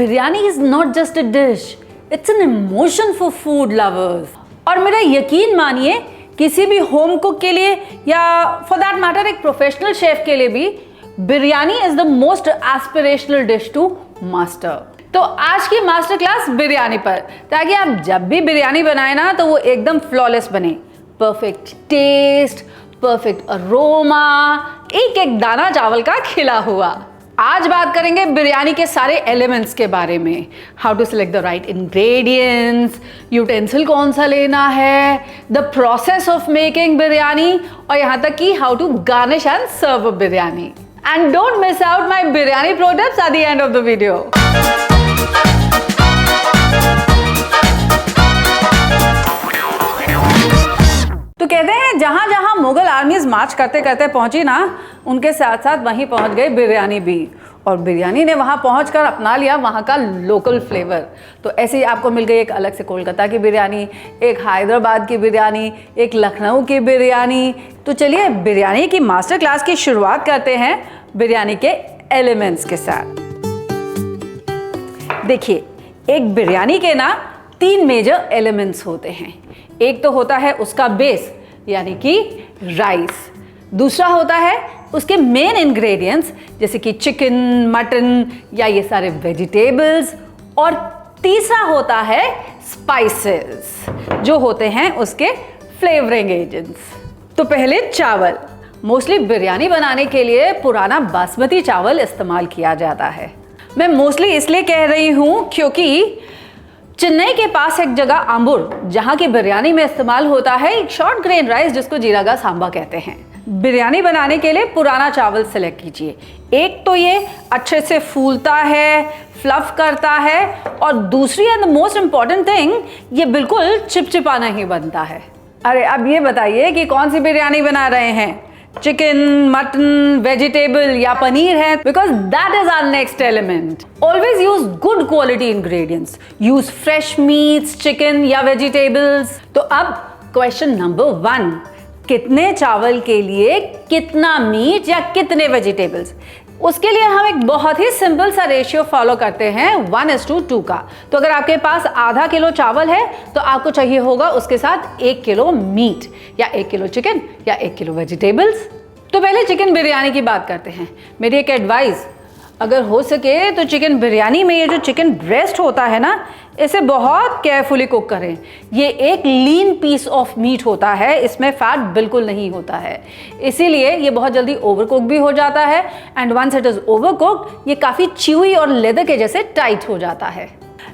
Biryani is not just a dish, it's an emotion for food lovers. और मेरा यकीन मानिए, किसी भी होम कुक के लिए या फॉर दैट मैटर एक प्रोफेशनल शेफ के लिए भी biryani is the most aspirational dish to master. तो आज की मास्टर क्लास बिरयानी पर, ताकि आप जब भी बिरयानी बनाए ना तो वो एकदम फ्लॉलेस बने, परफेक्ट टेस्ट, परफेक्ट अरोमा, एक एक दाना चावल का खिला हुआ। आज बात करेंगे बिरयानी के सारे एलिमेंट्स के बारे में, how to select the right ingredients, utensil कौन सा लेना है, the process of making biryani, और यहाँ तक कि how to garnish and serve biryani. And don't miss out my biryani pro tips at the end of the video. तो कहते हैं जहां जहां मुगल आर्मीज मार्च करते करते पहुंची ना, उनके साथ साथ वहीं पहुंच गई बिरयानी भी, और बिरयानी ने वहां पहुंचकर अपना लिया वहां का लोकल फ्लेवर। तो ऐसे ही आपको मिल गई एक अलग से कोलकाता की बिरयानी, एक हैदराबाद की बिरयानी, एक लखनऊ की बिरयानी। तो चलिए बिरयानी की मास्टर क्लास की शुरुआत करते हैं बिरयानी के एलिमेंट्स के साथ। देखिए, एक बिरयानी के ना 3 मेजर एलिमेंट्स होते हैं। एक तो होता है उसका बेस यानी कि राइस, दूसरा होता है उसके मेन इंग्रेडिएंट्स जैसे कि चिकन, मटन या ये सारे वेजिटेबल्स, और तीसरा होता है स्पाइसेस जो होते हैं उसके फ्लेवरिंग एजेंट्स। तो पहले चावल। मोस्टली बिरयानी बनाने के लिए पुराना बासमती चावल इस्तेमाल किया जाता है। मैं मोस्टली इसलिए कह रही हूं क्योंकि चेन्नई के पास एक जगह आंबुर, जहां की बिरयानी में इस्तेमाल होता है एक शॉर्ट ग्रेन राइस जिसको जीरागा सांबा कहते हैं। बिरयानी बनाने के लिए पुराना चावल सेलेक्ट कीजिए। एक तो ये अच्छे से फूलता है, फ्लफ करता है, और दूसरी and the most important thing, ये बिल्कुल चिपचिपा नहीं बनता है। अरे अब ये बताइए कि कौन सी बिरयानी बना रहे हैं, चिकन, मटन, वेजिटेबल या पनीर है, because that is our next element. Always use good quality ingredients, use fresh meats, chicken या वेजिटेबल्स। तो अब क्वेश्चन नंबर 1, कितने चावल के लिए कितना मीट या कितने वेजिटेबल्स? उसके लिए हम एक बहुत ही सिंपल सा रेशियो फॉलो करते हैं 1:2 का। तो अगर आपके पास आधा किलो चावल है तो आपको चाहिए होगा उसके साथ 1 किलो मीट या 1 किलो चिकन या 1 किलो वेजिटेबल्स। तो पहले चिकन बिरयानी की बात करते हैं। मेरी एक एडवाइस, अगर हो सके तो चिकन बिरयानी में ये जो चिकन ब्रेस्ट होता है ना, इसे बहुत केयरफुली कुक करें। ये एक लीन पीस ऑफ मीट होता है, इसमें फैट बिल्कुल नहीं होता है, इसीलिए ये बहुत जल्दी ओवरकुक भी हो जाता है। And once it is overcooked, ये काफ़ी च्यूई और लेदर के जैसे टाइट हो जाता है।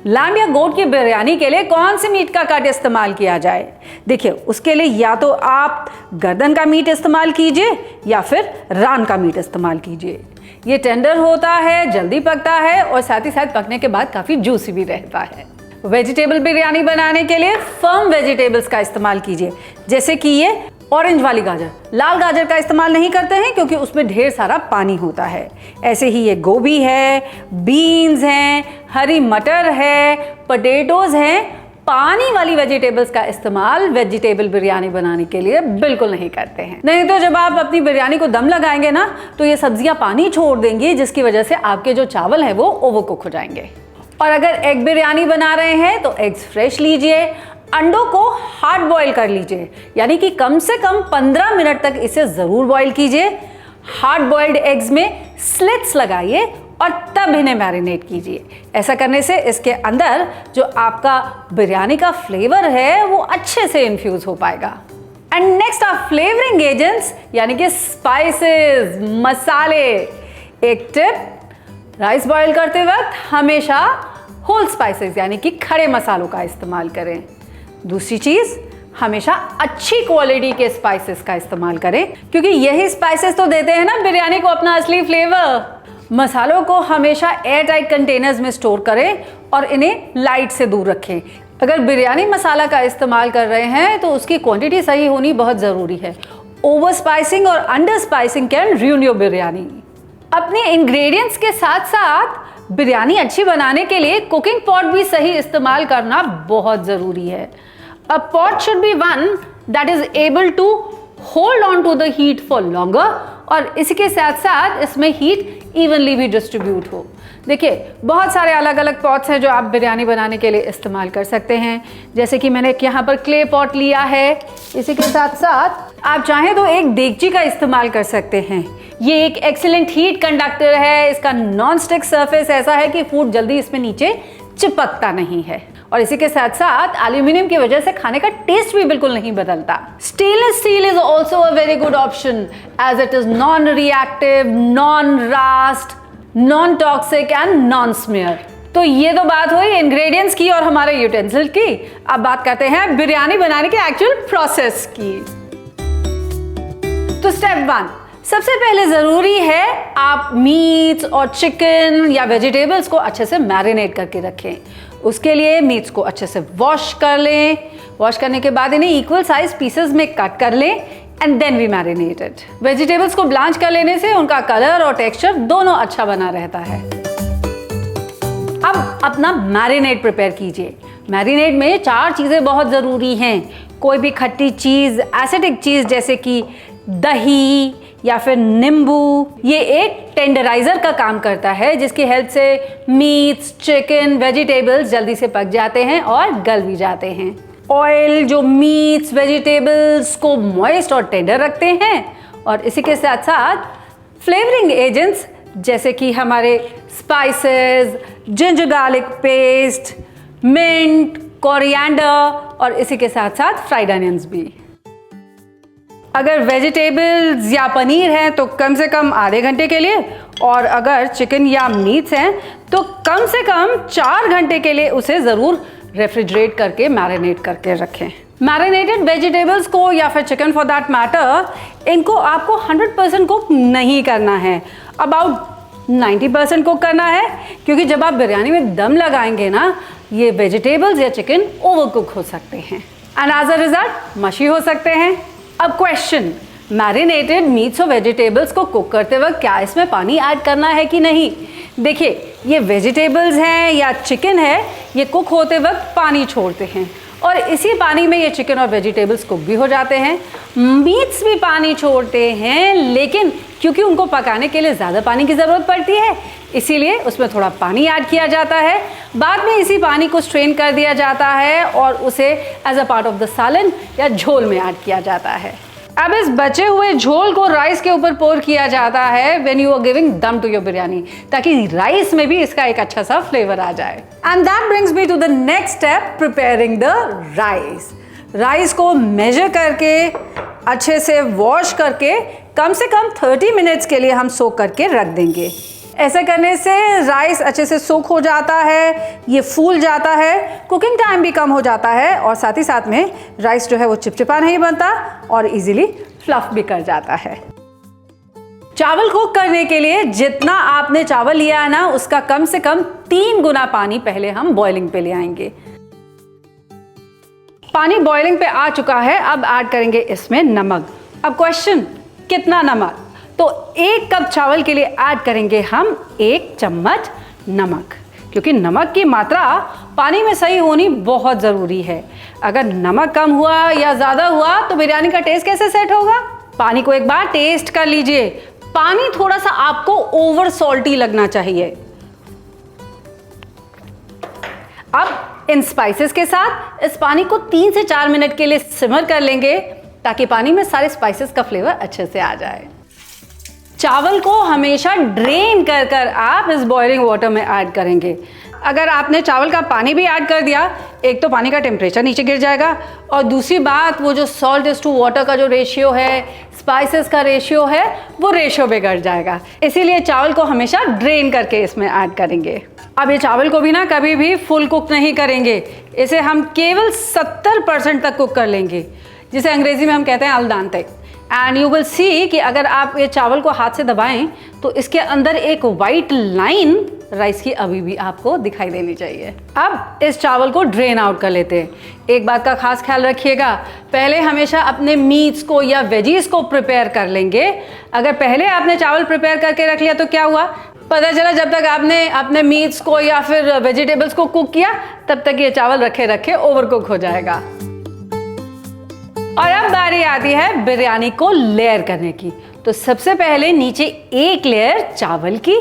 लैम्ब या गोट की बिरयानी के लिए कौन से मीट का कट इस्तेमाल किया जाए? देखिए, उसके लिए या तो आप गर्दन का मीट इस्तेमाल कीजिए या फिर रान का मीट इस्तेमाल कीजिए। ये टेंडर होता है, जल्दी पकता है, और साथ ही साथ पकने के बाद काफ़ी जूसी भी रहता है। वेजिटेबल बिरयानी बनाने के लिए फर्म वेजिटेबल्स का इस्तेमाल कीजिए, जैसे कि ये ऑरेंज वाली गाजर। लाल गाजर का इस्तेमाल नहीं करते हैं क्योंकि उसमें ढेर सारा पानी होता है। ऐसे ही ये गोभी है, बीन्स हैं, हरी मटर है, पोटैटोज हैं। पानी वाली वेजिटेबल्स का इस्तेमाल वेजिटेबल बिरयानी बनाने के लिए बिल्कुल नहीं करते हैं, नहीं तो जब आप अपनी बिरयानी को दम लगाएंगे ना तो ये सब्जियां पानी छोड़ देंगी, जिसकी वजह से आपके जो चावल हैं वो ओवरकुक हो जाएंगे। और अगर एग बिरयानी बना रहे हैं तो एग्स फ्रेश लीजिए, अंडों को हार्ड बॉईल कर लीजिए, यानी कि कम से कम 15 मिनट तक इसे ज़रूर बॉईल कीजिए। हार्ड बॉइल्ड एग्स में स्लिट्स लगाइए और तब इन्हें मैरिनेट कीजिए। ऐसा करने से इसके अंदर जो आपका बिरयानी का फ्लेवर है वो अच्छे से इन्फ्यूज़ हो पाएगा। And next are flavouring agents यानी कि स्पाइसेस, मसाले। एक टिप, राइस बॉईल करते वक्त हमेशा होल स्पाइसेस यानी कि खड़े मसालों का इस्तेमाल करें। दूसरी चीज़, हमेशा अच्छी क्वालिटी के स्पाइसेस का इस्तेमाल करें, क्योंकि यही स्पाइसेस तो देते हैं ना बिरयानी को अपना असली फ्लेवर। मसालों को हमेशा एयर टाइट कंटेनर्स में स्टोर करें और इन्हें लाइट से दूर रखें। अगर बिरयानी मसाला का इस्तेमाल कर रहे हैं तो उसकी क्वांटिटी सही होनी बहुत ज़रूरी है। ओवर स्पाइसिंग और under spicing can ruin your biryani. अपने इंग्रेडिएंट्स के साथ साथ बिरयानी अच्छी बनाने के लिए कुकिंग पॉट भी सही इस्तेमाल करना बहुत ज़रूरी है। A pot should be one that is able to hold on to the heat for longer और इसी के साथ साथ इसमें हीट इवनली भी डिस्ट्रीब्यूट हो। देखिए बहुत सारे अलग अलग पॉट्स हैं जो आप बिरयानी बनाने के लिए इस्तेमाल कर सकते हैं, जैसे कि मैंने यहाँ पर क्ले पॉट लिया है। इसी के साथ साथ आप चाहें तो एक देगची का इस्तेमाल कर सकते हैं। ये एक एक्सीलेंट हीट कंडक्टर है, इसका नॉन स्टिक सरफेस ऐसा है कि फूड जल्दी इसमें नीचे चिपकता नहीं है, और इसी के साथ साथ एल्यूमिनियम की वजह से खाने का टेस्ट भी बिल्कुल नहीं बदलता। Stainless steel is also a very good option as it is non reactive, non rust, non toxic and non smear. तो ये तो बात हुई इंग्रेडिएंट्स की और हमारे यूटेंसिल की। अब बात करते हैं बिरयानी बनाने के एक्चुअल प्रोसेस की। तो स्टेप 1, सबसे पहले ज़रूरी है आप मीट्स और चिकन या वेजिटेबल्स को अच्छे से मैरिनेट करके रखें। उसके लिए मीट्स को अच्छे से वॉश कर लें। वॉश करने के बाद इन्हें इक्वल साइज पीसेस में कट कर लें and then we marinate it. Vegetables को ब्लांच कर लेने से उनका कलर और टेक्सचर दोनों अच्छा बना रहता है। अब अपना मैरिनेट प्रिपेयर कीजिए। मैरिनेट में 4 चीज़ें बहुत ज़रूरी हैं। कोई भी खट्टी चीज़, एसिडिक चीज़ जैसे कि दही या फिर नींबू, ये एक टेंडराइजर का काम करता है जिसकी हेल्प से मीट्स, चिकन, वेजिटेबल्स जल्दी से पक जाते हैं और गल भी जाते हैं। ऑयल जो मीट्स, वेजिटेबल्स को मॉइस्ट और टेंडर रखते हैं, और इसी के साथ साथ फ्लेवरिंग एजेंट्स जैसे कि हमारे spices, ginger garlic paste, mint, coriander और इसी के साथ साथ फ्राइड अनियंस भी। अगर वेजिटेबल्स या पनीर हैं तो कम से कम आधे घंटे के लिए, और अगर चिकन या मीट्स हैं तो कम से कम 4 घंटे के लिए उसे ज़रूर रेफ्रिजरेट करके मैरिनेट करके रखें। मैरिनेटेड वेजिटेबल्स को या फिर चिकन फॉर दैट मैटर, इनको आपको 100% कुक नहीं करना है, अबाउट 90% कुक करना है, क्योंकि जब आप बिरयानी में दम लगाएंगे ना, ये वेजिटेबल्स या चिकन ओवर कुक हो सकते हैं एंड एज अ रिजल्ट मशी हो सकते हैं। अब क्वेश्चन, मैरिनेटेड मीट्स और वेजिटेबल्स को कुक करते वक्त क्या इसमें पानी ऐड करना है कि नहीं? देखिए, ये वेजिटेबल्स हैं या चिकन है, ये कुक होते वक्त पानी छोड़ते हैं और इसी पानी में ये चिकन और वेजिटेबल्स कुक भी हो जाते हैं। मीट्स भी पानी छोड़ते हैं, लेकिन क्योंकि उनको पकाने के लिए ज़्यादा पानी की ज़रूरत पड़ती है, इसीलिए उसमें थोड़ा पानी ऐड किया जाता है। बाद में इसी पानी को स्ट्रेन कर दिया जाता है और उसे as a part of the salan या झोल में ऐड किया जाता है। अब इस बचे हुए झोल को राइस के ऊपर पोर किया जाता है when you are giving dum to your biryani, ताकि राइस में भी इसका एक अच्छा सा फ्लेवर आ जाए। And that brings me to the next step, preparing the rice. Rice को मेजर करके अच्छे से वॉश करके कम से कम 30 मिनट्स के लिए हम सोक करके रख देंगे। ऐसे करने से राइस अच्छे से सोक हो जाता है, ये फूल जाता है, कुकिंग टाइम भी कम हो जाता है और साथ ही साथ में राइस जो है वो चिपचिपा नहीं बनता और इजीली फ्लफ भी कर जाता है। चावल कुक करने के लिए जितना आपने चावल लिया है ना, उसका कम से कम 3 गुना पानी पहले हम बॉइलिंग पे ले आएंगे। पानी बॉइलिंग पे आ चुका है, अब ऐड करेंगे इसमें नमक। अब क्वेश्चन, कितना नमक? तो 1 कप चावल के लिए ऐड करेंगे हम 1 चम्मच नमक, क्योंकि नमक की मात्रा पानी में सही होनी बहुत ज़रूरी है। अगर नमक कम हुआ या ज़्यादा हुआ तो बिरयानी का टेस्ट कैसे सेट होगा? पानी को एक बार टेस्ट कर लीजिए। पानी थोड़ा सा आपको ओवर सॉल्टी लगना चाहिए। अब इन स्पाइसेस के साथ इस पानी को 3 से 4 मिनट के लिए सिमर कर लेंगे, ताकि पानी में सारे स्पाइसेस का फ्लेवर अच्छे से आ जाए। चावल को हमेशा ड्रेन कर कर आप इस बॉइलिंग वाटर में ऐड करेंगे। अगर आपने चावल का पानी भी ऐड कर दिया, एक तो पानी का टेम्परेचर नीचे गिर जाएगा और दूसरी बात, वो जो सॉल्ट इज टू वाटर का जो रेशियो है, स्पाइसेस का रेशियो है, वो रेशियो बिगड़ जाएगा। इसीलिए चावल को हमेशा ड्रेन करके इसमें ऐड करेंगे। अब ये चावल को भी ना कभी भी फुल कुक नहीं करेंगे, इसे हम केवल 70% तक कुक कर लेंगे, जिसे अंग्रेजी में हम कहते हैं अल दांते। एंड यू विल सी कि अगर आप ये चावल को हाथ से दबाएं तो इसके अंदर एक वाइट लाइन राइस की अभी भी आपको दिखाई देनी चाहिए। अब इस चावल को ड्रेन आउट कर लेते हैं। एक बात का खास ख्याल रखिएगा, पहले हमेशा अपने मीट्स को या वेजीज को प्रिपेयर कर लेंगे। अगर पहले आपने चावल प्रिपेयर करके रख लिया तो क्या हुआ, पता चला जब तक आपने अपने मीट्स को या फिर वेजिटेबल्स को कुक किया, तब तक ये चावल रखे रखे ओवर कुक हो जाएगा। और अब बारी आती है बिरयानी को लेयर करने की। तो सबसे पहले नीचे एक लेयर चावल की,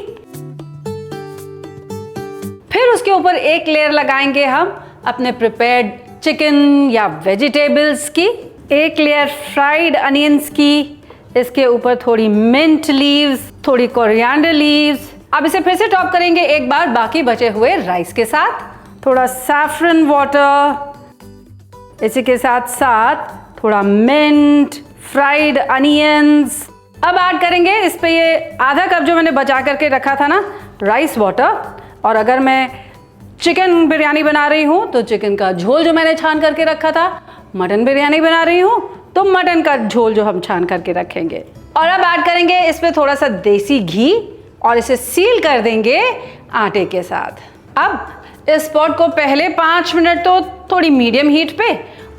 फिर उसके ऊपर एक लेयर लगाएंगे हम अपने प्रिपेयर्ड चिकन या वेजिटेबल्स की, एक लेयर फ्राइड अनियंस की, इसके ऊपर थोड़ी मिंट लीव्स, थोड़ी कोरिएंडर लीव्स। अब इसे फिर से टॉप करेंगे एक बार बाकी बचे हुए राइस के साथ, थोड़ा सैफरन वाटर, इसी के साथ साथ थोड़ा मिंट, फ्राइड अनियंस। अब ऐड करेंगे इस पे ये आधा कप जो मैंने बचा करके रखा था ना राइस वाटर, और अगर मैं चिकन बिरयानी बना रही हूँ तो चिकन का झोल जो मैंने छान करके रखा था, मटन बिरयानी बना रही हूँ तो मटन का झोल जो हम छान करके रखेंगे। और अब ऐड करेंगे इस पे थोड़ा सा देसी घी और इसे सील कर देंगे आटे के साथ। अब इस पॉट को पहले 5 मिनट तो थोड़ी मीडियम हीट पे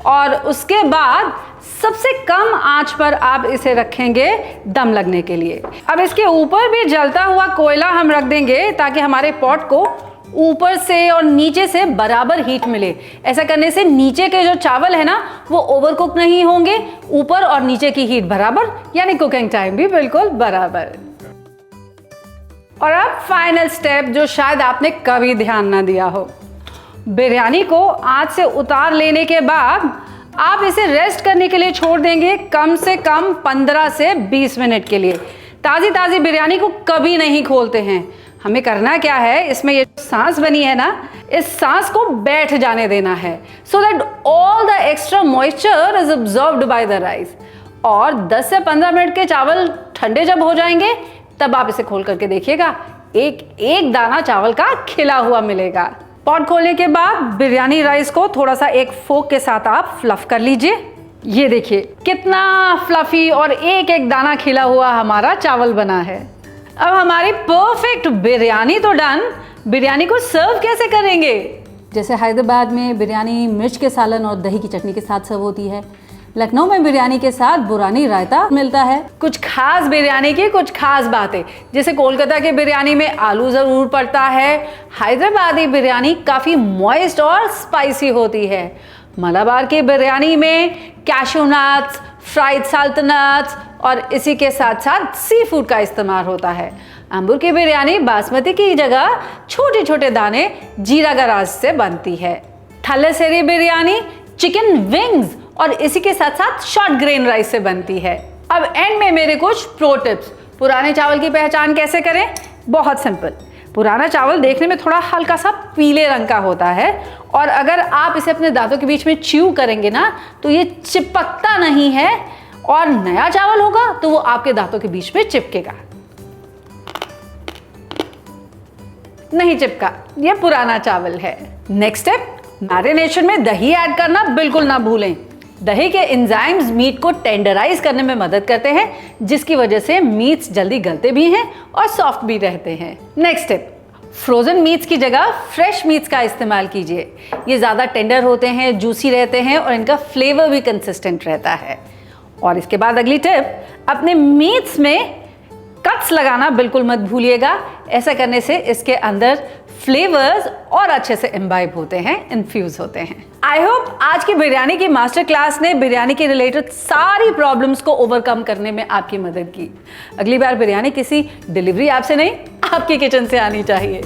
और उसके बाद सबसे कम आंच पर आप इसे रखेंगे दम लगने के लिए। अब इसके ऊपर भी जलता हुआ कोयला हम रख देंगे ताकि हमारे पॉट को ऊपर से और नीचे से बराबर हीट मिले। ऐसा करने से नीचे के जो चावल है ना वो ओवर कुक नहीं होंगे, ऊपर और नीचे की हीट बराबर, यानी कुकिंग टाइम भी बिल्कुल बराबर। और अब फाइनल स्टेप जो शायद आपने कभी ध्यान ना दिया हो, बिरयानी को आंच से उतार लेने के बाद आप इसे रेस्ट करने के लिए छोड़ देंगे कम से कम 15 से 20 मिनट के लिए। ताज़ी ताज़ी बिरयानी को कभी नहीं खोलते हैं। हमें करना क्या है, इसमें ये सांस बनी है ना, इस सांस को बैठ जाने देना है, so that all the extra moisture is absorbed by the rice. और 10 से 15 मिनट के चावल ठंडे जब हो जाएंगे तब आप इसे खोल करके देखिएगा, एक एक दाना चावल का खिला हुआ मिलेगा। पॉट खोलने के बाद बिरयानी राइस को थोड़ा सा एक फोक के साथ आप फ्लफ कर लीजिए। ये देखिए कितना फ्लफी और एक एक दाना खिला हुआ हमारा चावल बना है। अब हमारी परफेक्ट बिरयानी तो डन। बिरयानी को सर्व कैसे करेंगे? जैसे हैदराबाद में बिरयानी मिर्च के सालन और दही की चटनी के साथ सर्व होती है, लखनऊ में बिरयानी के साथ बुरानी रायता मिलता है। कुछ खास बिरयानी की कुछ खास बातें, जैसे कोलकाता की बिरयानी में आलू ज़रूर पड़ता है, हैदराबादी बिरयानी काफ़ी मॉइस्ट और स्पाइसी होती है, मलाबार की बिरयानी में कैशू नट्स, फ्राइड साल्टनट्स और इसी के साथ साथ सी फूड का इस्तेमाल होता है। अंबुर की बिरयानी बासमती की जगह छोटे छोटे दाने जीरा गराज से बनती है। थल्लेसेरी बिरयानी चिकन विंग्स और इसी के साथ साथ शॉर्ट ग्रेन राइस से बनती है। अब एंड में मेरे कुछ प्रो टिप्स। पुराने चावल की पहचान कैसे करें? बहुत सिंपल। पुराना चावल देखने में थोड़ा हल्का सा पीले रंग का होता है और अगर आप इसे अपने दांतों के बीच में च्यू करेंगे ना तो ये चिपकता नहीं है, और नया चावल होगा तो वो आपके दांतों के बीच में चिपकेगा। नहीं चिपका, ये पुराना चावल है। नेक्स्ट स्टेप, मैरिनेशन में दही ऐड करना बिल्कुल ना भूलें। दही के एंजाइम्स मीट को टेंडराइज करने में मदद करते हैं, जिसकी वजह से मीट्स जल्दी गलते भी हैं और सॉफ्ट भी रहते हैं। नेक्स्ट स्टेप, फ्रोजन मीट्स की जगह फ्रेश मीट्स का इस्तेमाल कीजिए। ये ज़्यादा टेंडर होते हैं, जूसी रहते हैं और इनका फ्लेवर भी कंसिस्टेंट रहता है। और इसके बाद अगली टिप, अपने मीट्स में कट्स लगाना बिल्कुल मत भूलिएगा। ऐसा करने से इसके अंदर फ्लेवर्स और अच्छे से इम्बाइब होते हैं, इन्फ्यूज होते हैं। आई होप आज की बिरयानी की मास्टर क्लास ने बिरयानी के रिलेटेड सारी प्रॉब्लम्स को ओवरकम करने में आपकी मदद की। अगली बार बिरयानी किसी डिलीवरी ऐप से नहीं, आपके किचन से आनी चाहिए।